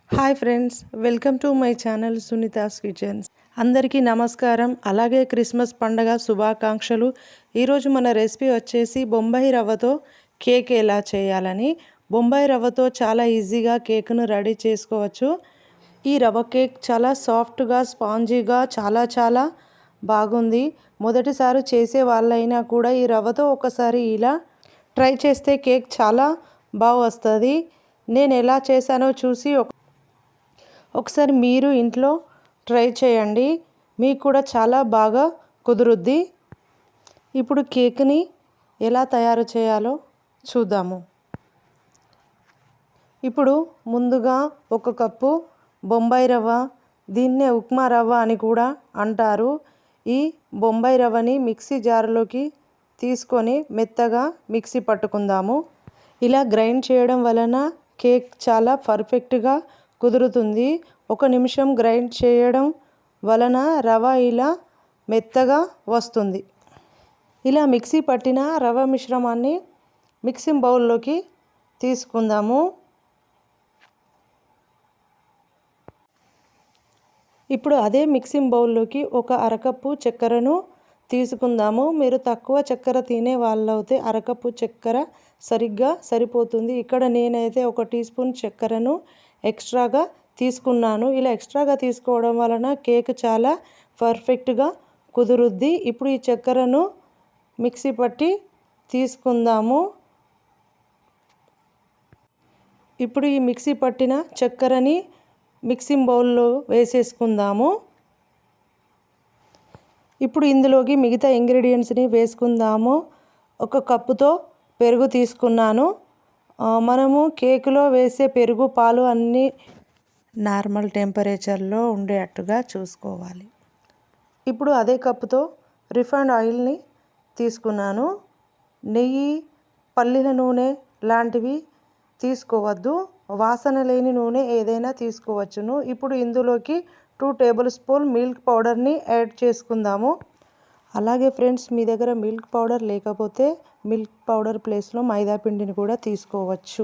Hi friends, welcome to my channel Sunita's kitchens. అందరికీ నమస్కారం. అలాగే క్రిస్మస్ పండగ శుభాకాంక్షలు. ఈరోజు మన రెసిపీ వచ్చేసి బొంబాయి రవ్వతో కేక్ ఎలా చేయాలని. బొంబాయి రవ్వతో చాలా ఈజీగా కేక్ను రెడీ చేసుకోవచ్చు. ఈ రవ్వ కేక్ చాలా సాఫ్ట్గా, స్పాంజీగా చాలా బాగుంది. మొదటిసారి చేసే వాళ్ళైనా కూడా ఈ రవ్వతో ఒకసారి ఇలా ట్రై చేస్తే కేక్ చాలా బాగా వస్తుంది. నేను ఎలా చేశానో చూసి ఒకసారి మీరు ఇంట్లో ట్రై చేయండి, మీకు కూడా చాలా బాగా కుదురుద్ది. ఇప్పుడు కేక్ని ఎలా తయారు చేయాలో చూద్దాము. ఇప్పుడు ముందుగా 1 కప్పు బొంబాయి రవ్వ, దీన్నే ఉప్మా రవ్వ అని కూడా అంటారు. ఈ బొంబాయి రవ్వని మిక్సీ జార్లోకి తీసుకొని మెత్తగా మిక్సీ పట్టుకుందాము. ఇలా గ్రైండ్ చేయడం వలన కేక్ చాలా పర్ఫెక్ట్గా కుదురుతుంది. 1 నిమిషం గ్రైండ్ చేయడం వలన రవ్వ ఇలా మెత్తగా వస్తుంది. ఇలా మిక్సీ పట్టిన రవ్వ మిశ్రమాన్ని మిక్సింగ్ బౌల్లోకి తీసుకుందాము. ఇప్పుడు అదే మిక్సింగ్ బౌల్లోకి 1/2 కప్పు చక్కెరను తీసుకుందాము. మీరు తక్కువ చక్కెర తినే వాళ్ళైతే 1/2 కప్పు చక్కెర సరిగ్గా సరిపోతుంది. ఇక్కడ నేనైతే 1 టీ స్పూన్ చక్కెరను ఎక్స్ట్రాగా తీసుకున్నాను. ఇలా ఎక్స్ట్రాగా తీసుకోవడం వలన కేక్ చాలా పర్ఫెక్ట్గా కుదురుద్ది. ఇప్పుడు ఈ చక్కెరను మిక్సీ పట్టి తీసుకుందాము. ఇప్పుడు ఈ మిక్సీ పట్టిన చక్కెరని మిక్సింగ్ బౌల్లో వేసేసుకుందాము. ఇప్పుడు ఇందులోకి మిగతా ఇంగ్రీడియంట్స్ని వేసుకుందాము. 1 కప్పుతో పెరుగు తీసుకున్నాను. మనము కేకులో వేసే పెరుగు, పాలు అన్నీ నార్మల్ టెంపరేచర్లో ఉండేటట్టుగా చూసుకోవాలి. ఇప్పుడు అదే కప్పుతో రిఫైండ్ ఆయిల్ని తీసుకున్నాను. నెయ్యి, పల్లీల నూనె లాంటివి తీసుకోవద్దు. వాసన లేని నూనె ఏదైనా తీసుకోవచ్చును. ఇప్పుడు ఇందులోకి 2 టేబుల్ స్పూన్ మిల్క్ పౌడర్ని యాడ్ చేసుకుందాము. అలాగే ఫ్రెండ్స్, మీ దగ్గర మిల్క్ పౌడర్ లేకపోతే మిల్క్ పౌడర్ ప్లేస్లో మైదా పిండిని కూడా తీసుకోవచ్చు.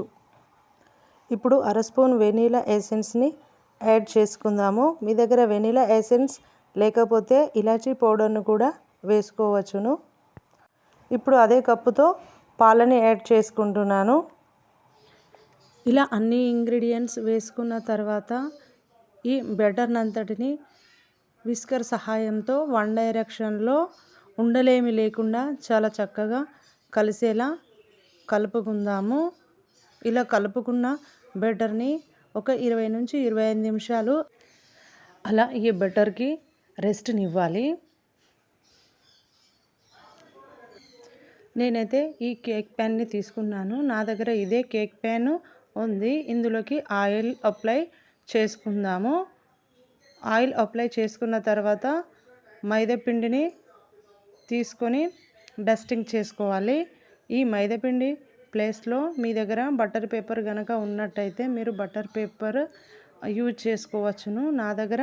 ఇప్పుడు 1/2 స్పూన్ వెనీలా ఎసెన్స్ని యాడ్ చేసుకుందాము. మీ దగ్గర వెనీలా ఎసెన్స్ లేకపోతే ఇలాచీ పౌడర్ను కూడా వేసుకోవచ్చును. ఇప్పుడు అదే కప్పుతో పాలని యాడ్ చేసుకుంటున్నాను. ఇలా అన్ని ఇంగ్రీడియంట్స్ వేసుకున్న తర్వాత ఈ బ్యాటర్ని అంతటిని విస్కర్ సహాయంతో 1 డైరెక్షన్లో ఉండలేమి లేకుండా చాలా చక్కగా కలిసేలా కలుపుకుందాము. ఇలా కలుపుకున్న బ్యాటర్ని ఒక 20 నుంచి 25 నిమిషాలు అలా ఈ బ్యాటర్కి రెస్ట్నివ్వాలి. నేనైతే ఈ కేక్ ప్యాన్ని తీసుకున్నాను. నా దగ్గర ఇదే కేక్ ప్యాన్ ఉంది. ఇందులోకి ఆయిల్ అప్లై చేసుకుందాము. ఆయిల్ అప్లై చేసుకున్న తర్వాత మైదాపిండిని తీసుకొని డస్టింగ్ చేసుకోవాలి. ఈ మైదాపిండి ప్లేస్లో మీ దగ్గర బటర్ పేపర్ కనుక ఉన్నట్టయితే మీరు బటర్ పేపర్ యూజ్ చేసుకోవచ్చును. నా దగ్గర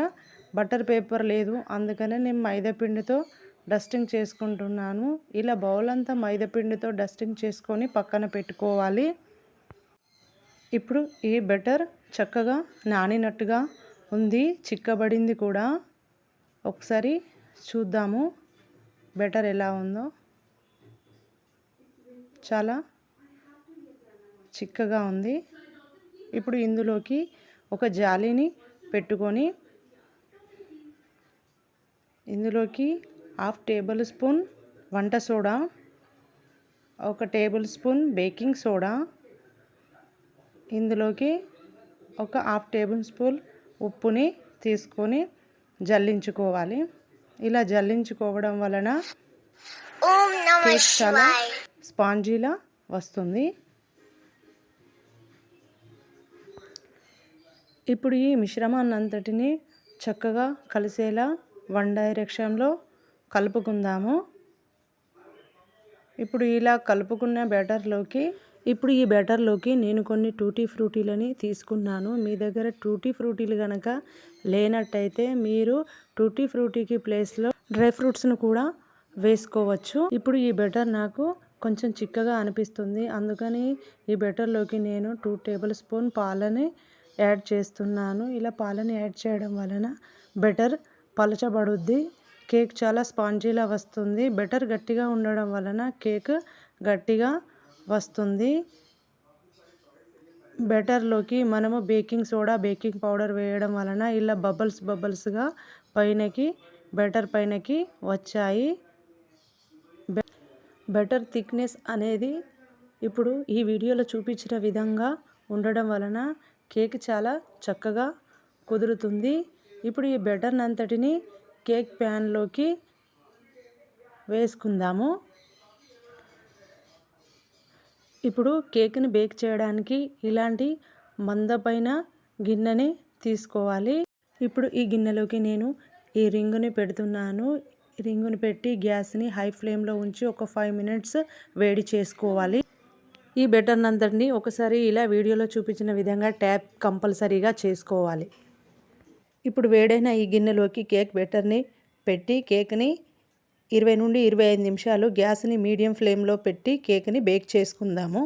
బటర్ పేపర్ లేదు, అందుకనే నేను మైదాపిండితో డస్టింగ్ చేసుకుంటున్నాను. ఇలా బౌల్ అంతా మైదాపిండితో డస్టింగ్ చేసుకొని పక్కన పెట్టుకోవాలి. ఇప్పుడు ఈ బ్యాటర్ చక్కగా నానినట్టుగా ఉంది, చిక్కబడింది కూడా. ఒకసారి చూద్దాము బ్యాటర్ ఎలా ఉందో. చాలా చిక్కగా ఉంది. ఇప్పుడు ఇందులోకి ఒక జాలీని పెట్టుకొని ఇందులోకి 1/2 టేబుల్ స్పూన్ వంట soda, 1 table spoon baking soda, ఇందులోకి ఒక 1/2 టేబుల్ స్పూన్ ఉప్పుని తీసుకొని జల్లించుకోవాలి. ఇలా జల్లించుకోవడం వలన కేక్ చాలా స్పాంజీలా వస్తుంది. ఇప్పుడు ఈ మిశ్రమాన్ని అంతటిని చక్కగా కలిసేలా 1 డైరెక్షన్లో కలుపుకుందాము. ఇప్పుడు ఇలా కలుపుకున్న ఇప్పుడు ఈ బ్యాటర్లోకి నేను కొన్ని టూటీ ఫ్రూటీలని తీసుకున్నాను. మీ దగ్గర టూటీ ఫ్రూటీలు కనుక లేనట్టయితే మీరు టూటీ ఫ్రూటీకి ప్లేస్లో డ్రై ఫ్రూట్స్ను కూడా వేసుకోవచ్చు. ఇప్పుడు ఈ బ్యాటర్ నాకు కొంచెం చిక్కగా అనిపిస్తుంది, అందుకని ఈ బ్యాటర్లోకి నేను 2 టేబుల్ స్పూన్ పాలని యాడ్ చేస్తున్నాను. ఇలా పాలని యాడ్ చేయడం వలన బెటర్ పలచబడుద్ది. కేక్ చాలా స్పాంజీలా వస్తుంది. బెటర్ గట్టిగా ఉండడం వలన కేక్ గట్టిగా వస్తుంది. బెటర్లోకి మనము బేకింగ్ సోడా, బేకింగ్ పౌడర్ వేయడం వలన ఇలా బబుల్స్గా పైనకి బెటర్ పైనకి వచ్చాయి. బెటర్ థిక్నెస్ అనేది ఇప్పుడు ఈ వీడియోలో చూపించిన విధంగా ఉండడం వలన కేక్ చాలా చక్కగా కుదురుతుంది. ఇప్పుడు ఈ బెటర్ని అంతటిని కేక్ ప్యాన్లోకి వేసుకుందాము. ఇప్పుడు కేక్ని బేక్ చేయడానికి ఇలాంటి మందపైన గిన్నెని తీసుకోవాలి. ఇప్పుడు ఈ గిన్నెలోకి నేను ఈ రింగుని పెడుతున్నాను. రింగుని పెట్టి గ్యాస్ని హై ఫ్లేమ్లో ఉంచి ఒక 5 minutes వేడి చేసుకోవాలి. ఈ బెటర్ని అంతటిని ఒకసారి ఇలా వీడియోలో చూపించిన విధంగా ట్యాప్ కంపల్సరీగా చేసుకోవాలి. ఇప్పుడు వేడైన ఈ గిన్నెలోకి కేక్ బెటర్ని పెట్టి కేక్ని 20 నుండి 25 నిమిషాలు గ్యాస్ని మీడియం ఫ్లేమ్లో పెట్టి కేక్ని బేక్ చేసుకుందాము.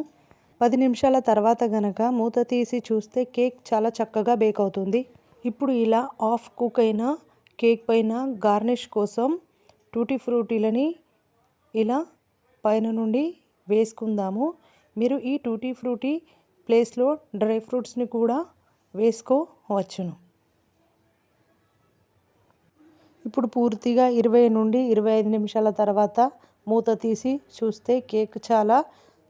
10 నిమిషాల తర్వాత గనక మూత తీసి చూస్తే కేక్ చాలా చక్కగా బేక్ అవుతుంది. ఇప్పుడు ఇలా హాఫ్ కుక్ అయిన కేక్ పైన గార్నిష్ కోసం టూటీ ఫ్రూటీలని ఇలా పైన నుండి వేసుకుందాము. మీరు ఈ టూటీ ఫ్రూటీ ప్లేస్లో డ్రై ఫ్రూట్స్ని కూడా వేసుకోవచ్చును. ఇప్పుడు పూర్తిగా 20 నుండి 25 నిమిషాల తర్వాత మూత తీసి చూస్తే కేక్ చాలా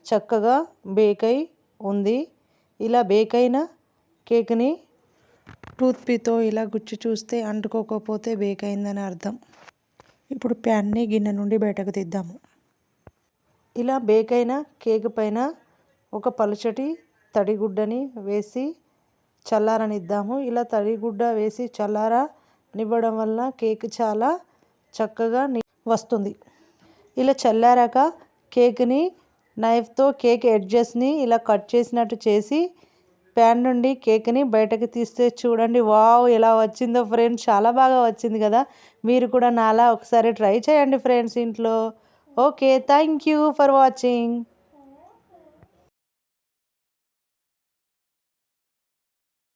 చక్కగా బేక్ అయి ఉంది. ఇలా బేక్ అయిన కేక్ని టూత్పిక్తో ఇలా గుచ్చి చూస్తే అంటుకోకపోతే బేక్ అయిందని అర్థం. ఇప్పుడు ప్యాన్ని గిన్నె నుండి బయటకు తీద్దాము. ఇలా బేక్ అయిన కేక్ పైన ఒక పలుచటి తడిగుడ్డని వేసి చల్లారనిద్దాము. ఇలా తడిగుడ్డ వేసి చల్లారనివ్వడం వల్ల కేక్ చాలా చక్కగా వస్తుంది. ఇలా చల్లారాక కేక్ని నైఫ్తో కేక్ ఎడ్జెస్ని ఇలా కట్ చేసినట్టు చేసి ప్యాన్ నుండి కేక్ని బయటకు తీస్తే చూడండి, వావ్ ఎలా వచ్చిందో ఫ్రెండ్స్, చాలా బాగా వచ్చింది కదా. మీరు కూడా నాలా ఒకసారి ట్రై చేయండి ఫ్రెండ్స్ ఇంట్లో. Okay, thank you for watching.